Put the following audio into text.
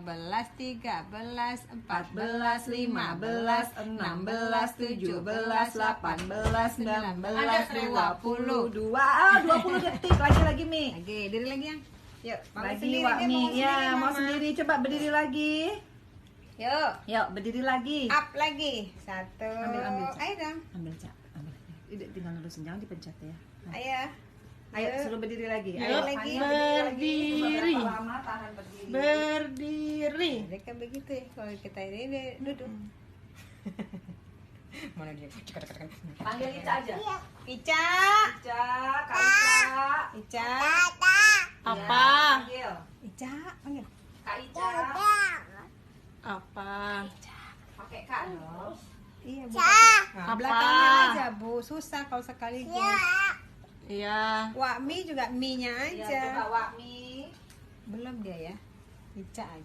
12, 13, 14, 15, 16, 17, 18, 19, 20. 20 detik lagi Mi. Lagi, diri lagi yang. Yuk, Lagi Wak Mi. Ya, mau sendiri, coba berdiri lagi. Yuk, berdiri lagi. Up lagi. 1. Ambil, Cak. Ayo dong. Ambil, Cak. Ambil. Tinggal nerusin, jangan dipencet ya. Ayo. Ayo, suruh berdiri lagi. Ayo Ayo, lagi. berdiri. Berapa lama tahan berdiri? Berdiri. Jadi kan begitu ya. Kalau kita ini duduk. Mana dia? Panggil Ica aja. Ica. Ica, Kak Ica. Ica. Apa? Panggil. Ica, panggil. Kak Ica. Apa? Pakai Kak dong. Iya, Bu. Apa? Belakangnya aja, Bu. Susah kalau sekaligus. Iya. Wak Mi juga Mi-nya Iya, aja. coba Wak Mi. Belum dia ya. Ica aja.